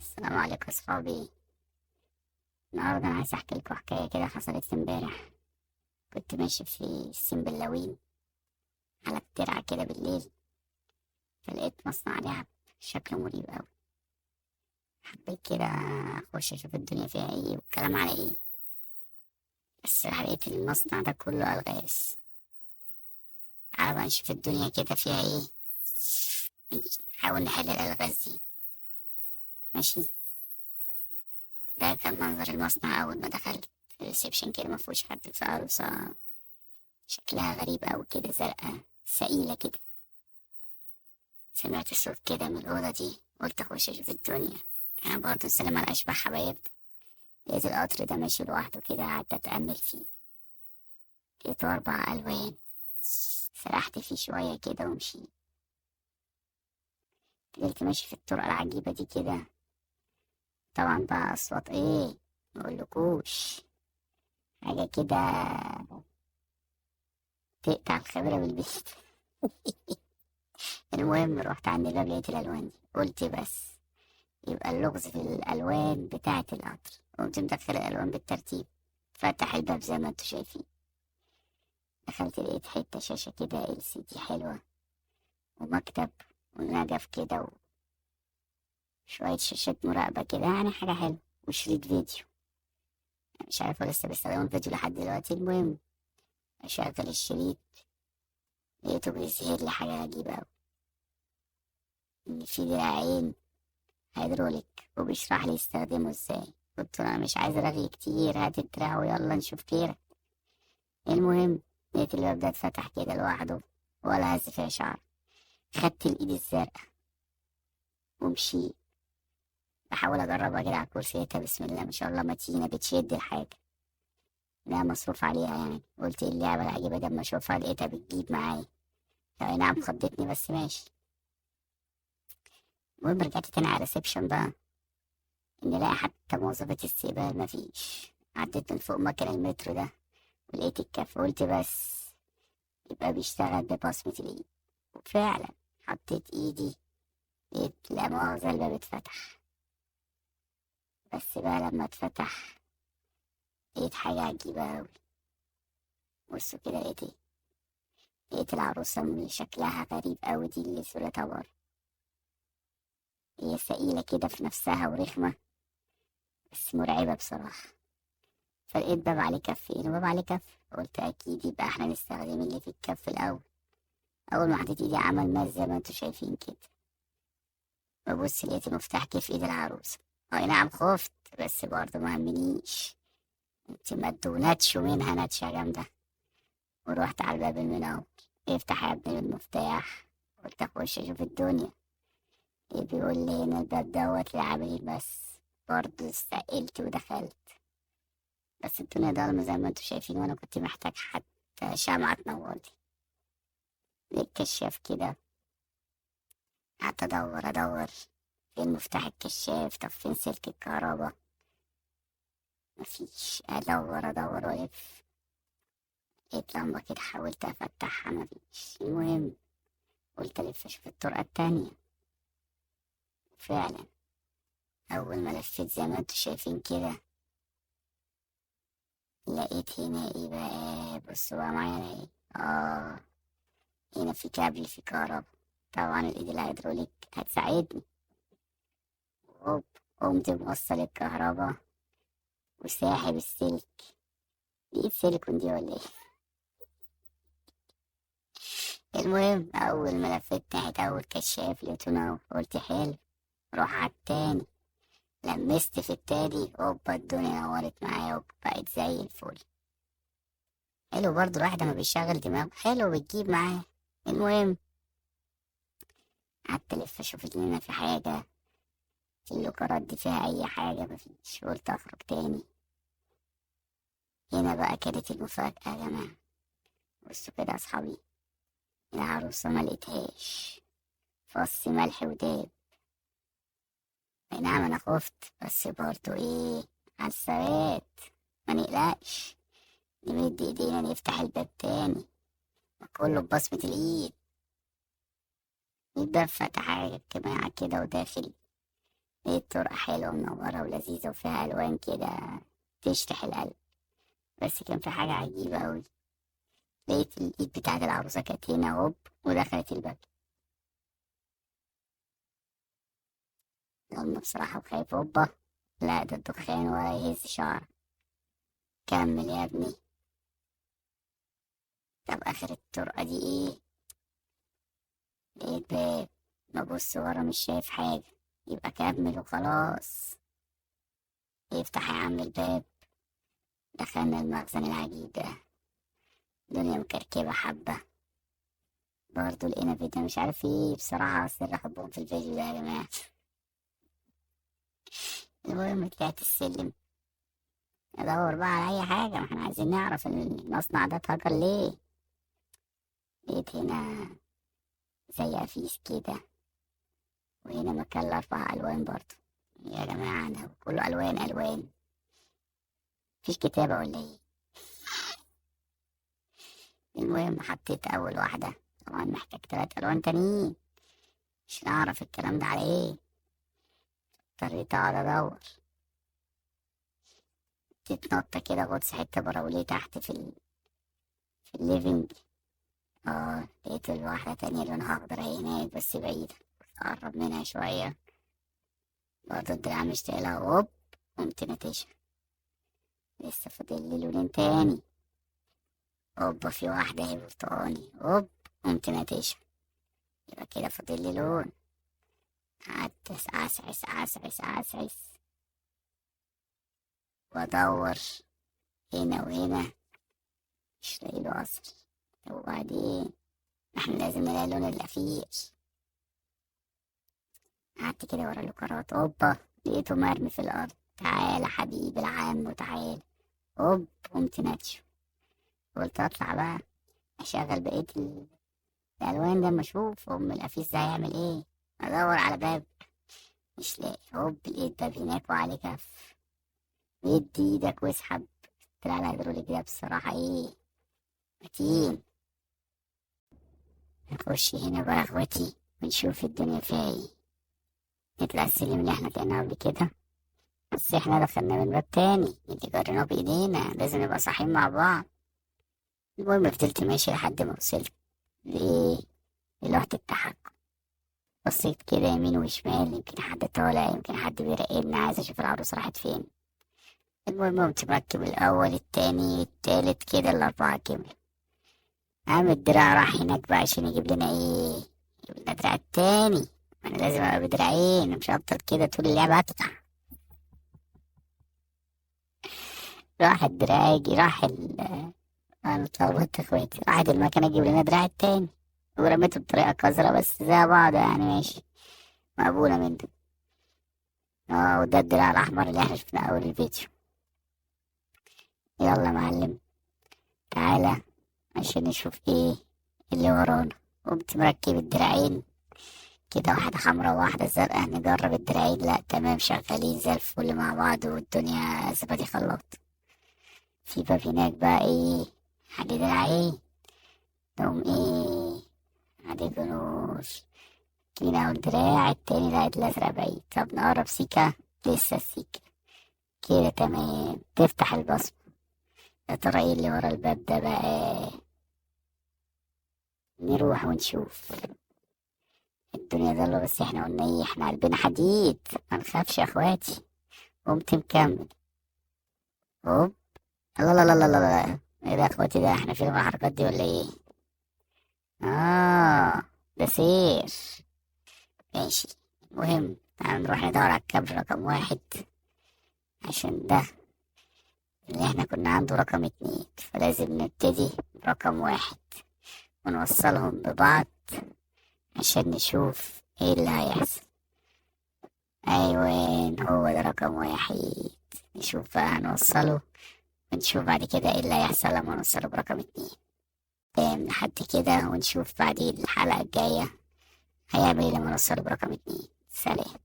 السلام عليكم يا صحابي. النهارده انا عايز احكي لكم حكايه كده حصلت لي امبارح. كنت ماشي في السنبلاوين على الترعه كده بالليل، فلقيت مصنع لعب شكله مريب قوي. حبيت كده اخش اشوف الدنيا فيها ايه والكلام على ايه، بس لقيت المصنع ده كله الغاز. تعالى بقى نشوف الدنيا كده فيها ايه، نحاول نحل الالغاز دي. ماشي. ده كان منظر المصنع اول ما دخلت. الريسبشن كده مفهوش حد، في عروسه شكلها غريب أوي كده، زرقاء سئيلة كده. سمعت صوت كده من الأوضة دي، قلت أخش أشوف الدنيا. أنا برضه السلام على الأشباح حبايبنا. لقيت القطر ده ماشي لوحده كده، قعدت أتأمل فيه. لقيته 4 ألوان. سرحت فيه شوية كده ومشيت. فضلت ماشي في الطرق العجيبة دي كده. طبعا بقى أصوات إيه مقولكوش، حاجة كده تقطع الخبرة بالبيت. المهم روحت عند الباب، لقيت الألوان دي، قلت بس يبقى اللغز في الألوان بتاعة القطر. قمت مدخل الألوان بالترتيب، فتح الباب زي ما انتوا شايفين. دخلت لقيت حتة شاشة كده LCD حلوة، ومكتب ونجف كده، وشوية شاشات مراقبة كده، يعني حاجة حلوة، وشريط فيديو. مش عارفة لسه بيستخدموا الفيديو لحد دلوقتي. المهم أشغل الشريط، لقيته بيظهر لي حاجة عجيبة أوي، إن في دراعين هيدروليك، وبيشرح لي يستخدمه ازاي. قلت له أنا مش عايز رغي كتير، هات الدراع ويلا نشوف كيرة. المهم لقيت الباب ده اتفتح كده لوحده، ولا هز فيها شعر. خدت الايد الزرقاء ومشيت، بحاول اجربها كده على الكرسي، لقيتها بسم الله ما شاء الله متينة، بتشد الحاجة. لا مصروف عليها يعني. قلت ايه اللعبة العجيبة دي، اما اشوفها لقيتها بتجيب معايا. اي نعم خضتني بس ماشي. المهم رجعت تاني على الريسبشن بقى، ان الاقي حتى موظفة استقبال مفيش. عديت من فوق مكان المترو ده، ولقيت الكاف، قلت بس يبقى بيشتغل ببصمة الايد. وفعلا حطيت ايدي، لقيت لا مؤاخذة الباب اتفتح. بس بقى لما اتفتح لقيت حاجة عجيبة أوي. بصوا كده لقيت ايه؟ لقيت العروسة اللي شكلها غريب أوي دي، اللي صورتها بره. هي سئيلة كده في نفسها ورخمة، بس مرعبة بصراحة. فلقيت باب عليه كفين وباب عليه كف، قلت أكيد يبقى احنا نستخدم اللي في الكف الأول. أول ما حطيت ايدي عمل ماس زي ما انتوا شايفين كده. ببص لقيت المفتاح كيف ايد العروسة. أي نعم خفت، بس برضه مهمنيش، انت ما تدونتش منها نتشة جامدة. ورحت على الباب المنور. افتح يا ابني بالمفتاح. قلت اخش اشوف الدنيا. ايه بيقول لي هنا الباب دوت للعاملين بس. برضه استقلت ودخلت. بس الدنيا ضلمة زي ما انتوا شايفين، وانا كنت محتاج حتى شمعة تنور لي. لقيت كشاف كده، قعدت ادور ادور، فين مفتاح الكشاف، طب فين سلك الكهرباء. مفيش. ادور ادور والف. لقيت لمبة كده حاولت افتحها، مفيش. المهم قلت الف اشوف الطرقة التانية. فعلا أول ما لفيت زي ما انتوا شايفين كده، لقيت هنا ايه بقى، بصوا بقى معايا ايه. هنا في كابل في كهرباء. طبعا الإيد الهيدروليك هتساعدني. هوب، قمت موصل الكهرباء وساحب السلك. لقيت سيليكون دي ولا ايه. المهم أول ما لفيت ناحية أول كشاف لقيته نور، قلت حلو. روح على التاني. لمست في التاني، هوبا الدنيا نورت معايا وبقت زي الفل. حلو برضه الواحد لما بيشغل دماغه حلو بتجيب معاه. المهم قعدت الف اشوف ان هنا في حاجة، في اللوكرات دي فيها اي حاجة، مفيش. قلت اخرج تاني. هنا بقى كانت المفاجأة يا جماعة. بصوا كده يا اصحابي، العروسة ما لقيتهاش. فص ملح وداب. اي نعم انا خفت، بس برضه ايه، على الثبات، ما نقلقش. نمد ايدينا نفتح الباب تاني، كله ببصمة الايد. الباب فتح يا جماعة كده وداخل. لقيت طرقة حلوة منورة ولذيذة وفيها ألوان كده تشرح القلب. بس كان في حاجة عجيبة أوي، لقيت الإيد بتاعت العروسة كانت هنا هوب ودخلت الباب. ضلمة بصراحة وخايف هوبا. لا ده الدخان ولا يهز شعر. كمل يا ابني. طب آخر الطرقة دي ايه؟ لقيت باب. ببص ورا مش شايف حاجة. يبقى كمل وخلاص. يفتح يا عم الباب. دخلنا المخزن العجيب ده. دنيا مكركبة حبة. برضه لقينا فيديو مش عارف ايه بصراحة، سر حبهم في الفيديو ده يا جماعة. المهم طلعت السلم ادور بقى على اي حاجة، ما احنا عايزين نعرف المصنع ده اتهجر ليه. لقيت هنا زي قفيس كده، وهنا مكان الاربع الوان برضه. يا جماعة ده كله الوان الوان، مفيش كتابة ولا ايه؟ المهم حطيت اول واحدة. طبعا محتاج 3 الوان تانيين عشان اعرف الكلام ده على ايه. اضطريت اقعد ادور. تتنطة كده غطس حتة براوليه تحت في الليفينج. اه لقيت الواحدة تانية لونها أخضر أهي هناك بس بعيدة. أقرب منها شوية. برضه الدراع مش طايلها هوب. قمت نتشها. لسه فاضل لي لونين تاني. هوبا في واحدة اهي برتقاني هوب. قمت نتشها. يبقى كده فاضل لي لون. قعدت أعسعس أعسعس أعسعس وأدور هنا وهنا، مش لاقيله أثر. طب وبعدين احنا لازم نلاقي اللون الأخير. قعدت كده ورا اللوكرات هوبا لقيته مرمي في الأرض. تعالى حبيبي العم وتعالى. هوب قمت ناتشه. قلت أطلع بقى أشغل بقية الألوان ده أما أشوف القفيس ده هيعمل إيه. أدور على باب مش لاقي. هوب لقيت باب هناك وعليه كف. مد إيدك واسحب. طلع الهيدروليك ده بصراحة إيه متين. نخش هنا بقى يا إخواتي ونشوف الدنيا فيها إيه. نطلع السلم اللي احنا طلعناه قبل كده، بس احنا دخلنا من باب تاني اللي جريناه بإيدينا. لازم نبقى صاحيين مع بعض. المهم فضلت ماشي لحد ما وصلت لإيه؟ للوحة التحكم. بصيت كده يمين وشمال، يمكن حد طالع يمكن حد بيراقبنا، عايز أشوف العروس راحت فين. المهم قمت مركب الأول التاني التالت كده ال4 كامل. قام الدراع راح هناك بقى عشان يجيب لنا إيه؟ يجيب لنا دراع التاني. ما أنا لازم أبقى بدراعين، مش هفضل كده طول اللعبة هتطلع. راح الدراع يجي راح أنا اتلخبطت يا اخواتي. راحت المكنة تجيب لنا دراع التاني ورميته بطريقة قذرة بس زي بعض يعني ماشي مقبولة منه. اه وده الدراع الأحمر اللي احنا شفناه أول الفيديو. يلا يا معلم تعالى عشان نشوف ايه اللي ورانا. قمت مركب الدراعين كده، واحدة حمرا وواحدة زرقاء. نجرب الدراعين، لا تمام شغالين زي الفل مع بعض والدنيا زبادي خلاط. في باب هناك بقى ايه حد دراعين نقوم ايه عليك نور كده. والدراع التاني لا الأزرق بعيد. طب نقرب سيكا. لسه السيكا كده تمام تفتح البصمة. يا ترى ايه اللي ورا الباب ده بقى؟ نروح ونشوف. الدنيا ضلمة بس احنا قلنا ايه، احنا قلبنا حديد ما نخافش يا اخواتي. قمت مكمل هوب. الله لا لا لا لا لا. ايه ده يا اخواتي، ده احنا فين الحركات دي ولا ايه؟ اه ده سير. ماشي. المهم تعال نروح ندور على الكابل رقم 1 عشان ده اللي احنا كنا عنده رقم 2، فلازم نبتدي برقم 1 ونوصلهم ببعض عشان نشوف ايه اللي هيحصل. ايوان هو ده رقم 1. نشوف بقى هنوصله ونشوف بعد كده ايه اللي هيحصل لما نوصله برقم 2. تمام لحد كده ونشوف بعدين الحلقة الجاية هيعمل ايه لما نوصله برقم 2. سلام.